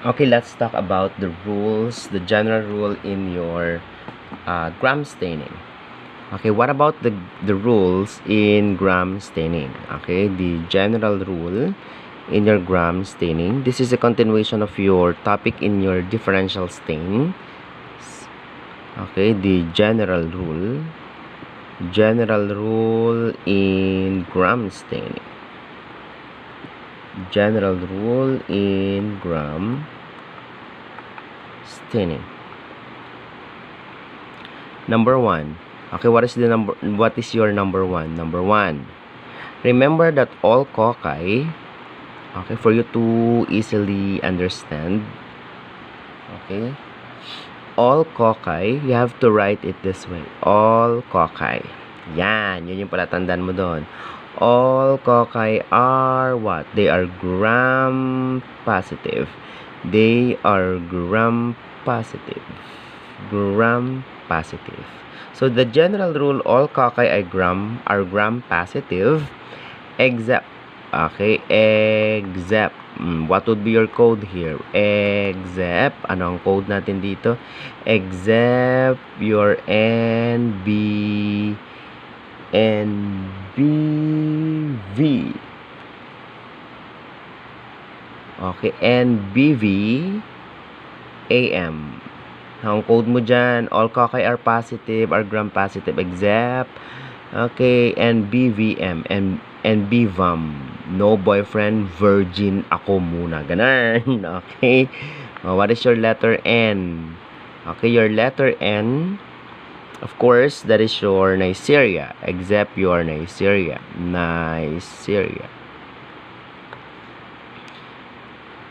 Okay, let's talk about the rules, the general rule in your gram staining. Okay, what about the rules in gram staining? Okay, the general rule in your gram staining. This is a continuation of your topic in your differential stain. Okay, the general rule in gram staining. General rule in gram staining. Number 1. Okay, what is your number 1? Number 1. Remember that all kokai, okay, for you to easily understand, okay, all kokai, you have to write it this way. All kokai. Yan, yun yung palatandaan mo doon. All kokai are what? They are gram positive. They are gram positive. Gram positive. So the general rule, all kokai are gram positive, except, okay, except, what would be your code here? Except, ano ang code natin dito? Except your NBV. Okay, NBV AM. Ang code mo dyan, all kokai are positive, are gram positive, except, okay, NBVM, and NBVM, no boyfriend, virgin ako muna. Ganun, okay? What is your letter N? Okay, your letter N, of course, that is your Nigeria, except your Nigeria.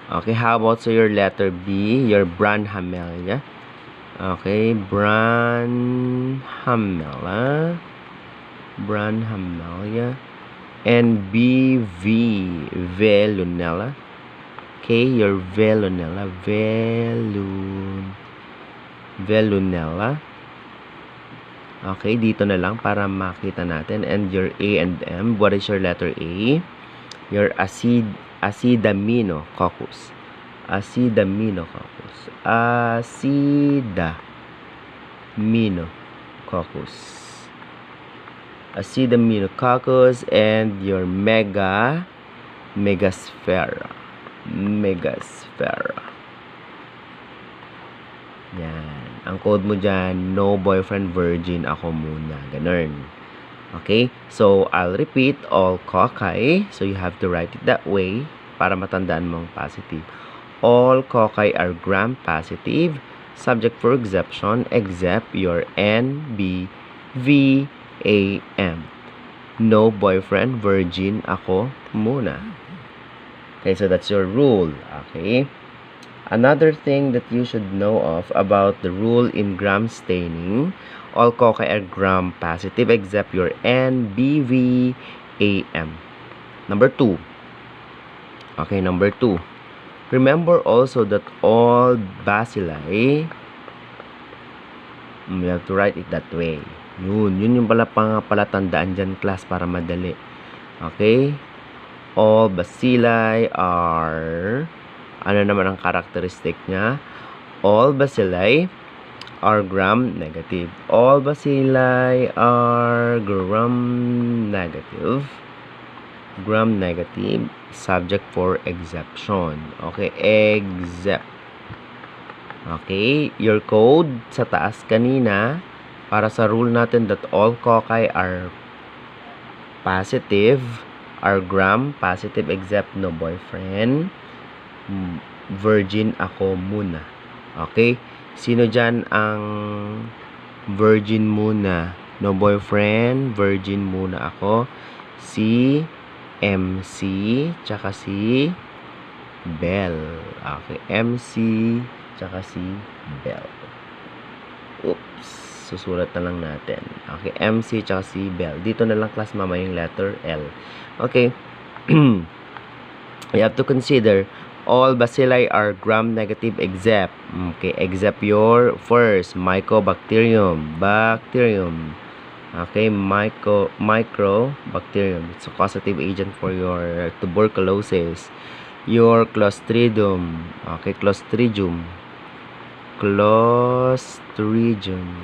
Okay, how about your letter B, your Branhamelia? Okay, Branhamelia. And BV, Velunella. Okay, your Velunella. Okay, dito na lang para makita natin. And your A and M, what is your letter A? Your Acidaminococcus. Acidaminococcus. Acidaminococcus, and your megasphaera. Yan. Ang code mo dyan, no boyfriend, virgin ako muna. Ganun. Okay? So, I'll repeat, all kokai. So, you have to write it that way para matandaan mong positive. All kokai are gram positive, subject for exception, except your NBVAM. No boyfriend, virgin ako muna. Okay, so that's your rule. Okay? Another thing that you should know of about the rule in gram staining, all kokai are gram positive except your NBVAM. Number 2. Okay, number 2. Remember also that all bacilli, you have to write it that way. Yun yung palatandaan dyan, class, para madali. Okay? All bacilli are, ano naman ang characteristic niya? All bacilli are gram negative. All bacilli are gram negative. Subject for exception. Okay, except. Okay, your code sa taas kanina para sa rule natin that all kokai are positive, are gram positive except no boyfriend, virgin ako muna. Okay? Sino dyan ang virgin muna? No boyfriend, virgin muna ako. Si MC, tsaka si Bell. Okay, MC, tsaka si Bell. Oops, susulat na lang natin. Okay, MC, tsaka si Bell. Dito na lang, class, mama, yung letter L. Okay. You have to consider all bacilli are gram negative except, okay, except your first mycobacterium. Okay, microbacterium. It's a causative agent for your tuberculosis. your Clostridium. Okay, Clostridium. Clostridium.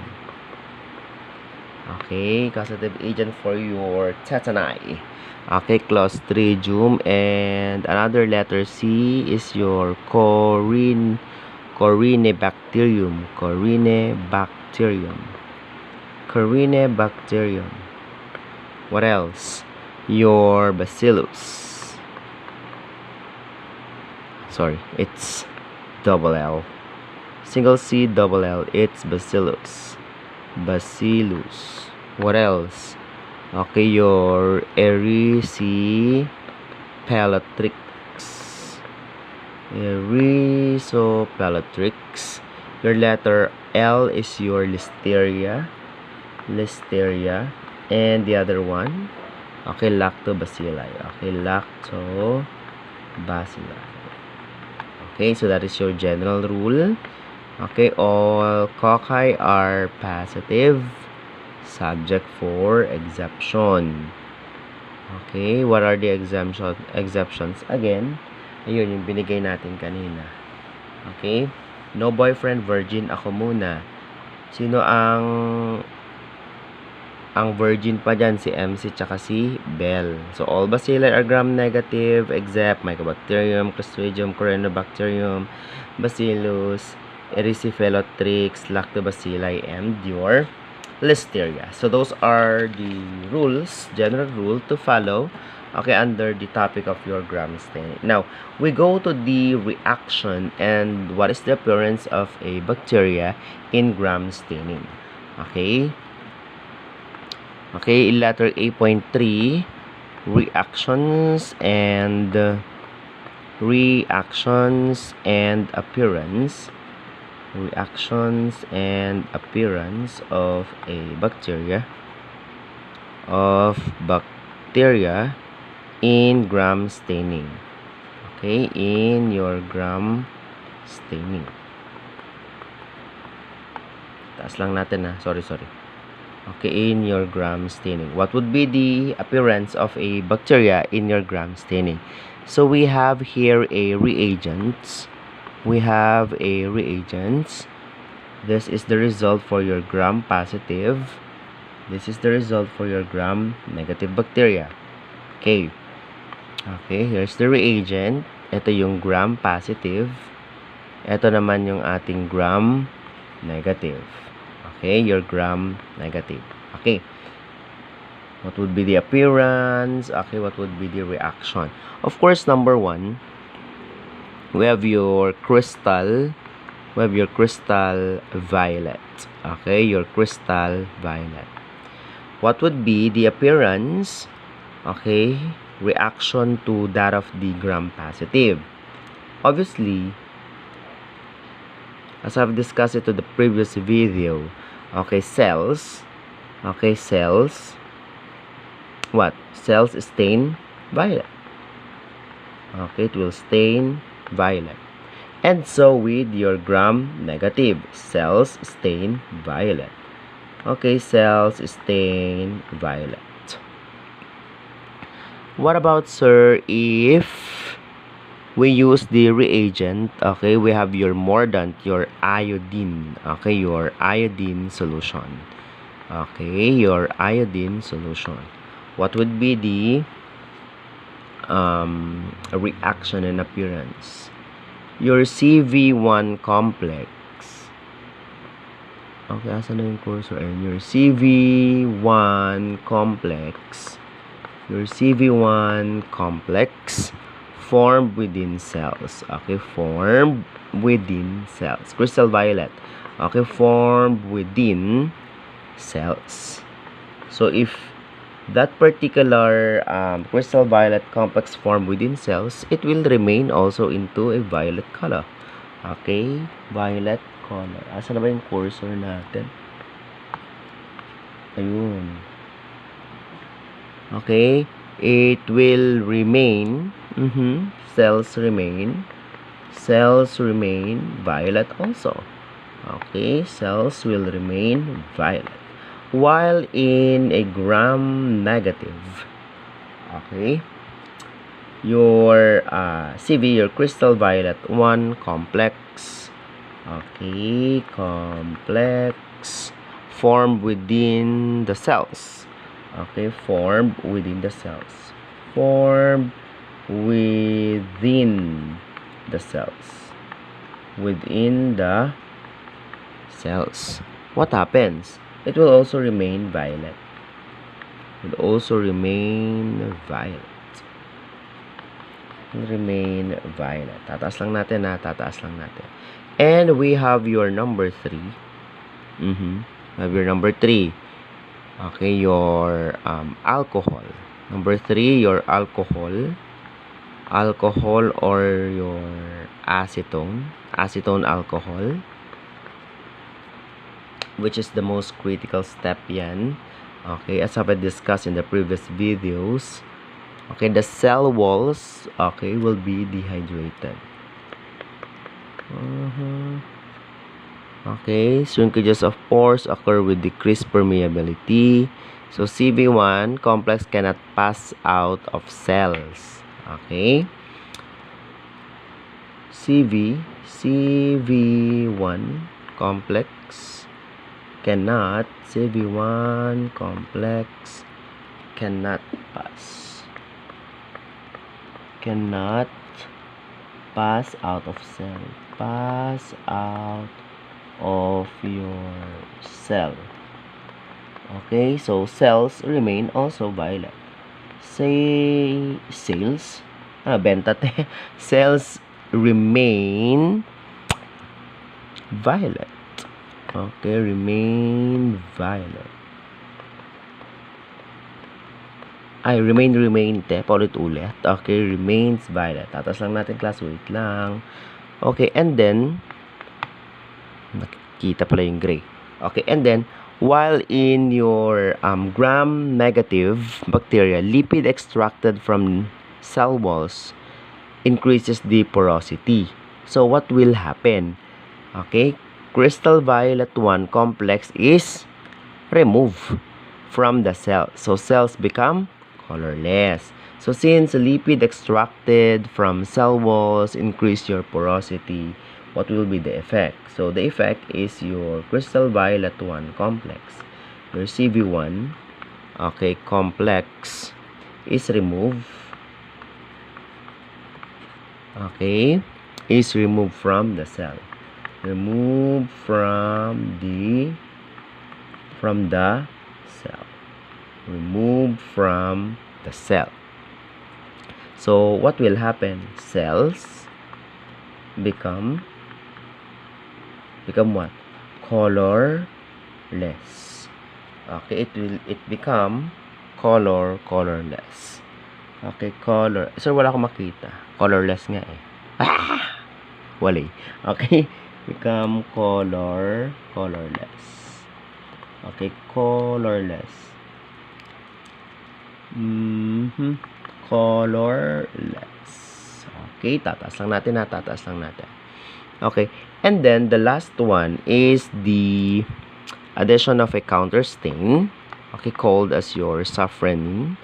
Okay, causative agent for your tetani. Okay, Clostridium. And another letter C is your Corynebacterium. Corynebacterium. What else? Your Bacillus. Sorry, it's double L. Single C, double L. It's Bacillus. What else? Okay, your Erysipelotrix. Your letter L is your Listeria. And the other one, okay, Lactobacilli. Okay, so that is your general rule. Okay, all cocci are positive, subject for exception. Okay, what are the exceptions? Again, ayun yung binigay natin kanina. Okay, no boyfriend, virgin, ako muna. Sino ang virgin pa dyan? Si MC tsaka si Bell. So, all bacilli are gram-negative except Mycobacterium, Clostridium, Corynebacterium, Bacillus, Erysipelotrix, Lactobacilli, and your Listeria. So, those are the rules, general rule to follow, okay, under the topic of your gram staining. Now, we go to the reaction and what is the appearance of a bacteria in gram staining. Okay, letter A.3, reactions and appearance. Reactions and appearance of a bacteria in gram staining. Okay, in your gram staining. Taas lang natin ha. Sorry. Okay, in your gram staining. What would be the appearance of a bacteria in your gram staining? So we have here a reagent. This is the result for your gram positive. This is the result for your gram negative bacteria. Okay, here's the reagent. Ito yung gram positive. Ito naman yung ating gram negative. Okay, your gram negative. Okay, what would be the appearance? Okay, what would be the reaction? Of course, number one, we have your crystal violet. Okay, your crystal violet. What would be the appearance? Okay, reaction to that of the gram positive. Obviously, as I've discussed it to the previous video, okay, cells. What? Cells stain violet. Okay, it will stain violet. And so with your gram negative, cells stain violet. Okay, cells stain violet. What about, sir, if we use the reagent? Okay, we have your mordant, your iodine. Okay, your iodine solution. Okay, your iodine solution. What would be the reaction and appearance? Your CV1 complex. Okay, asan na yung cursor? And your CV1 complex. Your CV1 complex formed within cells. Okay, formed within cells. Crystal violet. Okay, formed within cells. So if that particular crystal violet complex formed within cells, it will remain also into a violet color. Okay, violet color. Asa na ba yung cursor natin? Ayun. Okay, it will remain, cells remain violet also. Okay, cells will remain violet. While in a gram negative, okay, your CV, your crystal violet 1 complex. Okay, complex formed within the cells. Okay, formed within the cells. Formed within the cells. Within the cells. What happens? It will also remain violet. It will also remain violet. Remain violet. Tataas lang natin ha. Tataas lang natin. And we have your number 3. Have your number 3. Okay, your alcohol. Number 3, your alcohol. Alcohol or your acetone. Acetone alcohol. Which is the most critical step yan. Okay, as I've discussed in the previous videos. Okay, the cell walls, okay, will be dehydrated. Okay, shrinkages of pores occur with decreased permeability. So, CV1 complex cannot pass out of cells. Okay. CV1 complex CV1 complex cannot pass out of cell. Pass out of your cell. Okay, so cells remain also violet. Cells cells remain violet. Okay, remain violet. Remain te. Paulit-ulit. Okay, remains violet. Tatas lang natin, class. Wait lang. Okay, and then, nakikita pala yung gray. Okay, and then, while in your gram-negative bacteria, lipid extracted from cell walls increases the porosity. So, what will happen? Okay, crystal violet 1 complex is removed from the cell. So, cells become colorless. So, since lipid extracted from cell walls increase your porosity, what will be the effect? So, the effect is your crystal violet 1 complex. Your CV1, okay, complex is removed. Okay, is removed from the cell. Removed from the cell. Removed from the cell. So, what will happen? Cells become what? Colorless. Okay, it become colorless. Okay, color. Sir, wala akong makita. Colorless nga eh. Wala. Okay, become colorless. Okay, colorless. Colorless. Okay, tataas lang natin ha. Tataas lang natin. Okay, and then the last one is the addition of a counter stain. Okay, called as your safranin.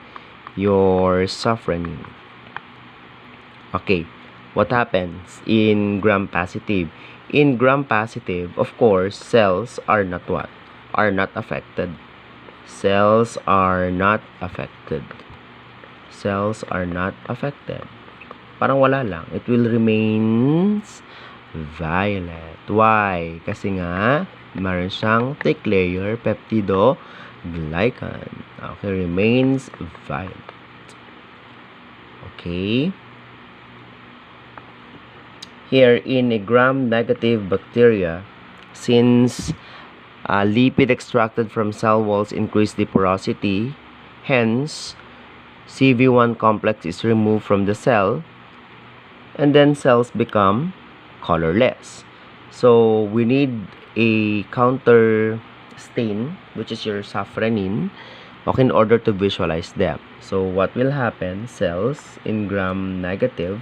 Okay, what happens in gram-positive? In gram-positive, of course, cells are not what? Are not affected. Cells are not affected. Cells are not affected. Parang wala lang. It will remains violet. Why? Kasi nga, meron siyang thick layer peptidoglycan. Okay, remains violet. Okay. Here, in a gram-negative bacteria, since lipid extracted from cell walls increase the porosity, hence, CV1 complex is removed from the cell, and then cells become colorless. So, we need a counter stain, which is your safranin, okay, in order to visualize them. So, what will happen? Cells in gram-negative,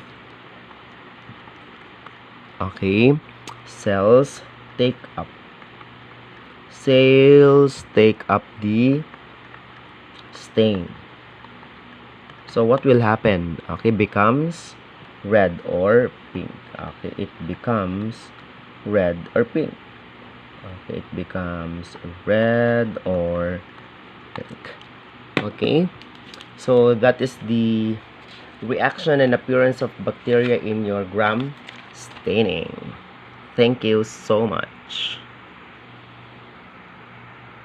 okay, cells take up the stain. So what will happen? Okay, becomes red or pink. Okay, it becomes red or pink. Okay, it becomes red or pink. Okay, so that is the reaction and appearance of bacteria in your gram staining. Thank you so much.